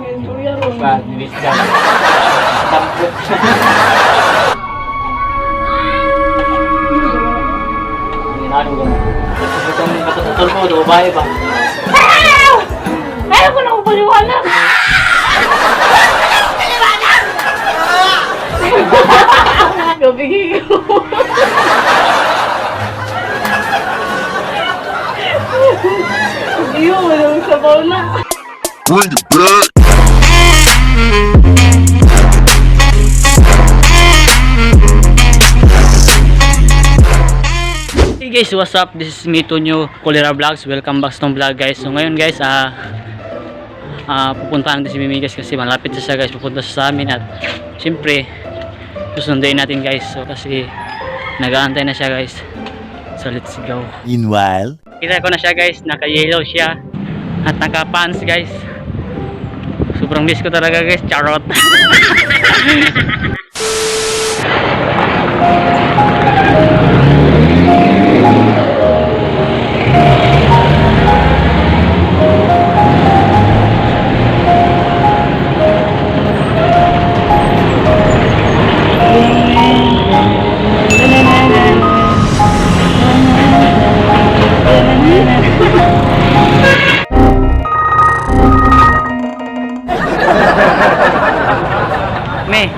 Bad, nilis ka. Tampot. Ginano ko. Itong katatol mo, dubae ba? Ayaw ko na upaliwanag! Gabigay ko. Iyo, walang sabaw na. Bring it back. Hey guys, what's up? This is me, Tonyo Colera Vlogs. Welcome back to vlog guys. So ngayon guys, pupuntahan natin si Mimi guys kasi malapit siya guys. Pupunta siya sa amin at syempre susunduin natin guys. So kasi nag-aantay na siya guys. So let's go. Meanwhile, Kita ko na siya guys, naka-yellow siya at naka-pants guys. Sobrang miss ko talaga guys, charot. Me,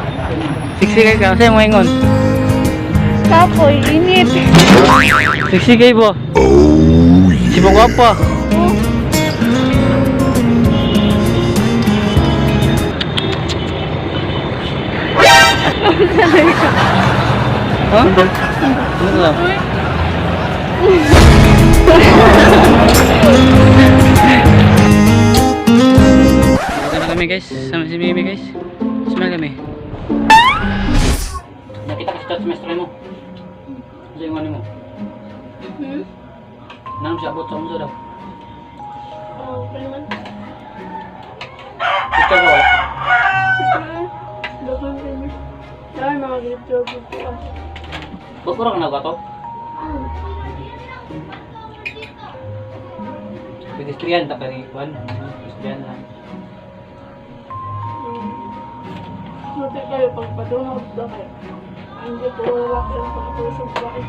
siksi kayo ka, sa'yo mo ingon. Kapoy, init. Siksi kayo po. Si Pong Guapa. Hah? Ano lang? Maganda kami guys, sama si Mimi guys. Smile kami. Nakita ka sa chat semester mo. Ano yung ano mo? Nanam siya abot sa umso daw. Oo, pa naman. Picture ko wala. Doon kami. Dahil mga video ko. Ba't kurang na ba to? Pedestrian tak kali kuan. Pedestrian lang. Buti kayo pagpadunod daw kayo. Hindi po wala lang pagpapusog ba kayo.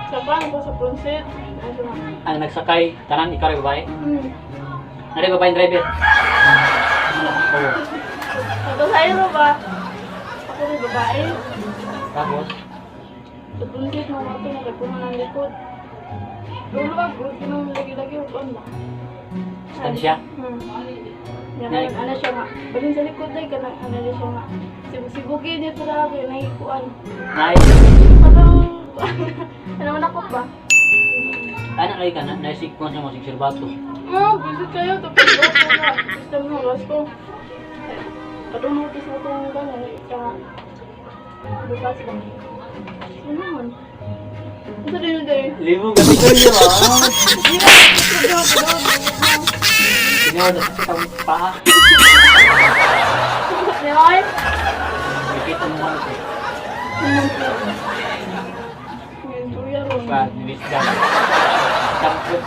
Sa pang ko sa pronset. Ano na? Ang nagsakay, tanan ikaw rin babae? Nari babae yung driver? Oo. Ito sa'yo ba? Ako rin babae. Tapos? Sa pronset mo ito nagpunan ng likod. Dulo ka, gulot ko nang lagi-lagi upuan na. Stand siya? Yan, ano siya nga. Balin sa likod ay kanang ano siya nga. Sibugin niya talaga yung nahikuan. Nice. Parang, ano manakot ba? Anak kayo ka na? Naisikpon siya mo si Sirbato. Visit kayo. Tapos ba ito na. Gusto mo, last ko. Padunotis mo itong gano'n. Sa bukas ba? Ano naman? Ito din yung day. Libo ka picture niyo ah. Hindi na. Padunotis. Sinawad sa kitang paa. Nyoy? Nakikita mo ano ko. Ngayon, tuya ron. Bad, nilis ka. Tampot.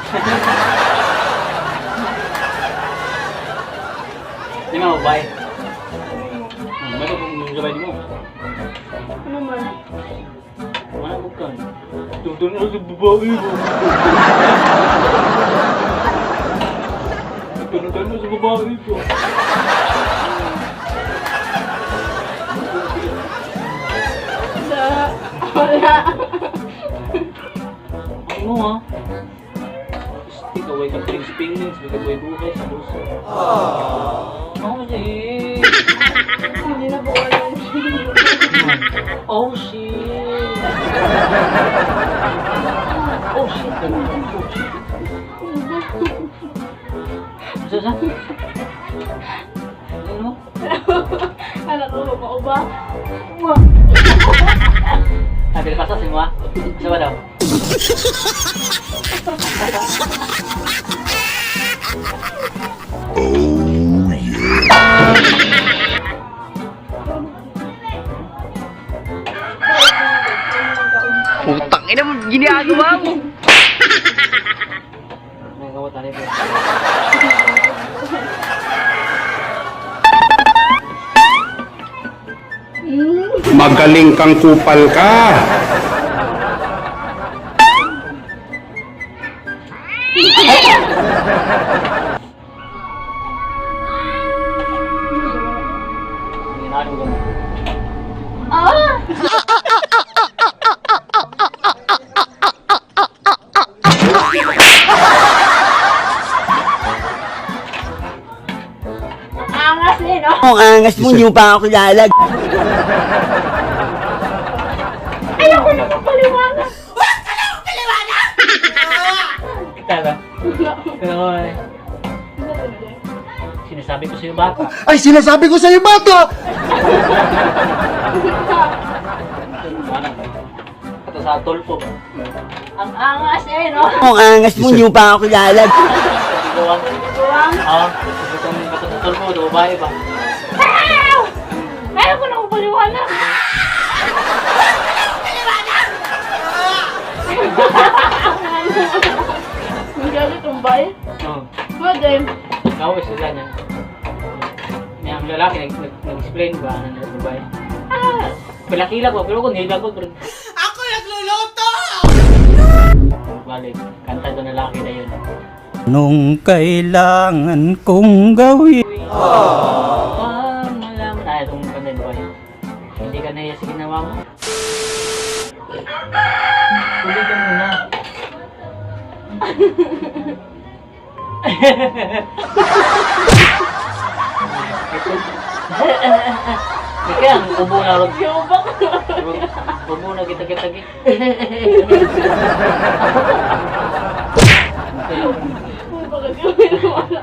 Di mo babae? Ano ko kung gabay mo? Ano man? Mana bukan? Tuntun aku babae mo. Tuntun aku babae ko. Wala. Ano ha? Stick away ka pings-pings, bigay buhay-buhay sa puso. Oh, shit. Hindi na po wala. Oh, shit. Oh, shit. Oh, shit. Sasa? Ano? Anak ko, mau ba? Ambil pasal semua. Coba daw. oh yeah. Putang ina mo, ginagawa mo. May gawat tadi po. Magaling kang kupal ka. Ginano ko. Ah! Angas eh, no? Ang angas mo, hindi mo pa ako lalag. Ayoko na magpaliwanag. Kita ba? Pero, sinasabi ko sa'yo bata. Ay, sinasabi ko sa'yo, bata! Ito sa tulpo. Ang angas eh, no? Ang angas mo, hindi mo pa ako lalag. Iguang. Buwang. Oo. Itong ito sa tulpo, babae ba? Ah! Ayoko na magpaliwanag. Ang galit ang bayan. Oo. Pwede. Gawin sila niya. May ang lalaki nag-explain ba ng babae? Ah! Pilakila ko, pero kung nilag ko, pero... Ako nagluluto! Balik, kanta doon lalaki na yun. Nung kailangan kong gawin. Malaman na itong kanta ba yun? Hindi ka naiya sa ginawa mo? Tuloy ka muna. Ika, ubo na rin. Yobak. Ubo na kita-kita-kita. Bakit yung pinawala?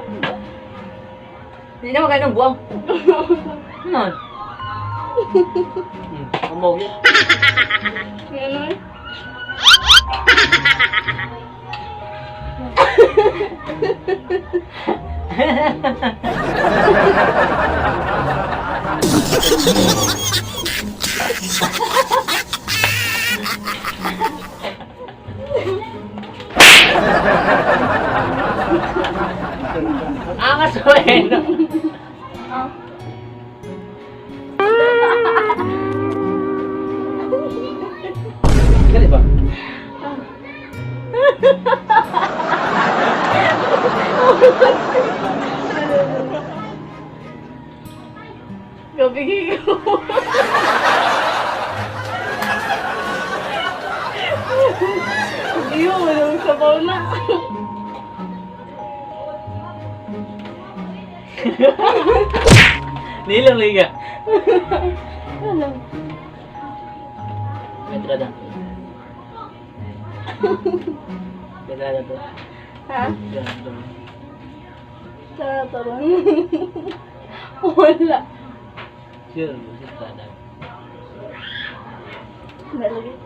Hindi naman kayo ng buwang. Ano? Umog yun. Ano eh? Angas ko eh. Ah. Galit ba? Gabigay ko. Hindi mo, walang sabaw na. Nilang liga. Ano? Metrada. Metrada to. Ha? Yan, to. Tatarang. Wala. Sure, metrada. Nalagay.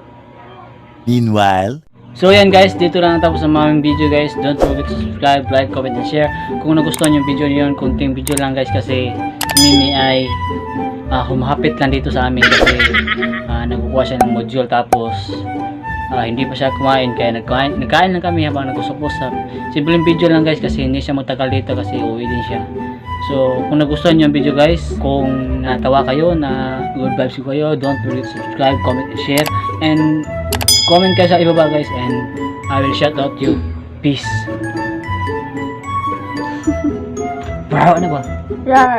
Meanwhile, So yan guys, dito lang tapos ang aming video guys. Don't forget to subscribe, like, comment, and share. Kung nagustuhan yung video niyo, kunting video lang guys kasi si Mimi ay humahapit lang dito sa amin kasi nagkukuha siya ng module tapos hindi pa siya kumain kaya nagkain lang kami habang nag-usap-usap. Simpleng video lang guys kasi hindi siya magtagal dito kasi uuwi din siya. So kung nagustuhan niyo yung video guys, kung natawa kayo, na good vibes kayo, don't forget to subscribe, comment, and share. And comment kayo sa ibaba guys and I will shout out you. Peace. Bro, ano ba? Rar.